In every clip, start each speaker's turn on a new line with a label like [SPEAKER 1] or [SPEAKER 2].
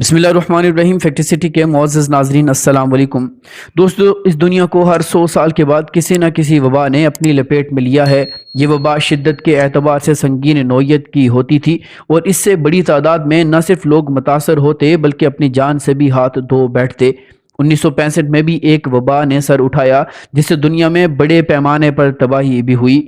[SPEAKER 1] बिस्मिल्लाहिर्रहमानिर्रहीम। फैक्टिसिटी के मुअज़्ज़ज़ नाज़रीन, अस्सलाम वालेकुम। दोस्तों, इस दुनिया को हर 100 साल के बाद किसी न किसी वबा ने अपनी लपेट में लिया है। ये वबा शिद्दत के एतबार से संगीन नौयत की होती थी और इससे बड़ी तादाद में न सिर्फ लोग मुतासर होते बल्कि अपनी जान से भी हाथ धो बैठते। 1965 में भी एक वबा ने सर उठाया जिससे दुनिया में बड़े पैमाने पर तबाही भी हुई।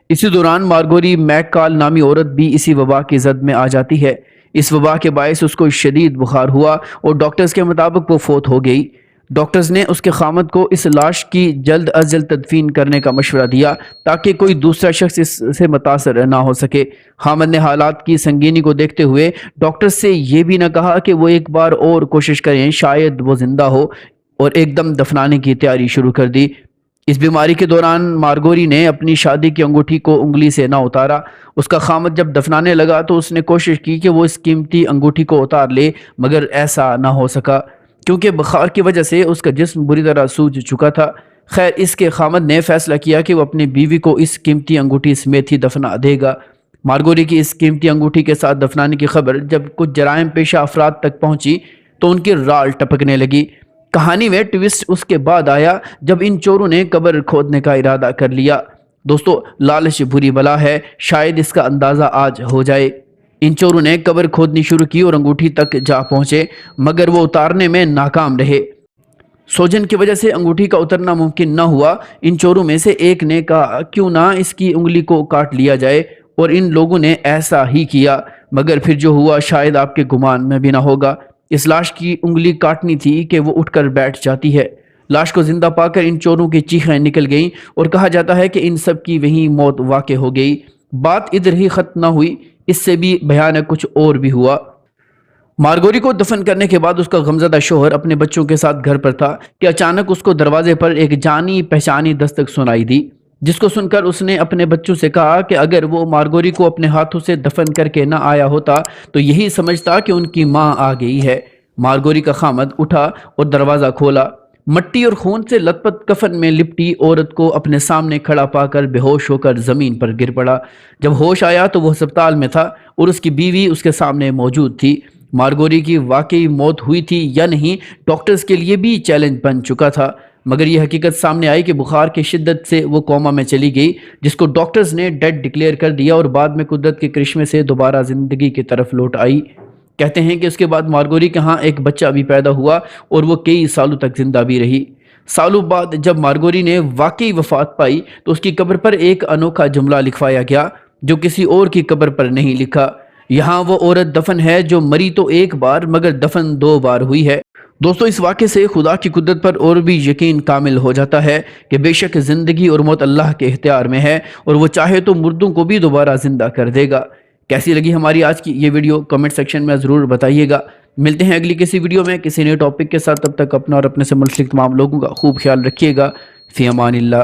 [SPEAKER 1] इसी दौरान मार्गोरी मैककाल नामी औरत भी इसी वबा की जद में आ जाती है। इस वबा के बायस उसको शदीद बुखार हुआ और डॉक्टर्स के मुताबिक वो फोत हो गई। डॉक्टर्स ने उसके खामद को इस लाश की जल्द अज जल्द तदफीन करने का मशवरा दिया ताकि कोई दूसरा शख्स इससे मुतासर ना हो सके। खामद ने हालात की संगीनी को देखते हुए डॉक्टर्स से ये भी ना कहा कि वो एक बार और कोशिश करें, शायद वो जिंदा हो, और एकदम दफनाने की तैयारी शुरू कर दी। इस बीमारी के दौरान मार्गोरी ने अपनी शादी की अंगूठी को उंगली से ना उतारा। उसका खामद जब दफनाने लगा तो उसने कोशिश की कि वो इस कीमती अंगूठी को उतार ले, मगर ऐसा ना हो सका क्योंकि बुखार की वजह से उसका जिस्म बुरी तरह सूज चुका था। खैर, इसके खामद ने फैसला किया कि वो अपनी बीवी को इस कीमती अंगूठी समेत ही दफना देगा। मार्गोरी की इस कीमती अंगूठी के साथ दफनाने की खबर जब कुछ जराइम पेशा अफराद तक पहुंची तो उनकी राल टपकने लगी। कहानी में ट्विस्ट उसके बाद आया जब इन चोरों ने कब्र खोदने का इरादा कर लिया। दोस्तों, लालच बुरी बला है, शायद इसका अंदाज़ा आज हो जाए। इन चोरों ने कब्र खोदनी शुरू की और अंगूठी तक जा पहुंचे, मगर वो उतारने में नाकाम रहे। सोजन की वजह से अंगूठी का उतरना मुमकिन न हुआ। इन चोरों में से एक ने कहा, क्यों ना इसकी उंगली को काट लिया जाए, और इन लोगों ने ऐसा ही किया। मगर फिर जो हुआ शायद आपके गुमान में भी ना होगा। इस लाश की उंगली काटनी थी कि वो उठकर बैठ जाती है। लाश को जिंदा पाकर इन चोरों की चीखें निकल गईं और कहा जाता है कि इन सब की वहीं मौत वाक़ हो गई। बात इधर ही खत्म न हुई, इससे भी भयानक कुछ और भी हुआ। मार्गोरी को दफन करने के बाद उसका गमज़दा शोहर अपने बच्चों के साथ घर पर था कि अचानक उसको दरवाजे पर एक जानी पहचानी दस्तक सुनाई दी, जिसको सुनकर उसने अपने बच्चों से कहा कि अगर वो मार्गोरी को अपने हाथों से दफन करके ना आया होता तो यही समझता कि उनकी माँ आ गई है। मार्गोरी का खामद उठा और दरवाज़ा खोला। मट्टी और खून से लथपथ कफन में लिपटी औरत को अपने सामने खड़ा पाकर बेहोश होकर ज़मीन पर गिर पड़ा। जब होश आया तो वह अस्पताल में था और उसकी बीवी उसके सामने मौजूद थी। मार्गोरी की वाकई मौत हुई थी या नहीं, डॉक्टर्स के लिए भी चैलेंज बन चुका था, मगर यह हकीकत सामने आई कि बुखार की शिद्दत से वो कोमा में चली गई, जिसको डॉक्टर्स ने डेड डिक्लेयर कर दिया और बाद में कुदरत के करिश्मे से दोबारा ज़िंदगी की तरफ लौट आई। कहते हैं कि उसके बाद मार्गोरी के यहाँ एक बच्चा भी पैदा हुआ और वो कई सालों तक जिंदा भी रही। सालों बाद जब मार्गोरी ने वाकई वफात पाई तो उसकी कब्र पर एक अनोखा जुमला लिखवाया गया जो किसी और की कब्र पर नहीं लिखा। यहाँ वो औरत दफन है जो मरी तो एक बार मगर दफन 2 बार हुई है। दोस्तों, इस वाक़े से खुदा की कुदरत पर और भी यकीन कामिल हो जाता है कि बेशक ज़िंदगी और मौत अल्लाह के इख्तियार में है और वो चाहे तो मुर्दों को भी दोबारा ज़िंदा कर देगा। कैसी लगी हमारी आज की ये वीडियो, कमेंट सेक्शन में ज़रूर बताइएगा। मिलते हैं अगली किसी वीडियो में किसी नए टॉपिक के साथ। तब तक अपना और अपने से मुंसलिक तमाम लोगों का खूब ख्याल रखिएगा। फ़ी अमानिल्लाह।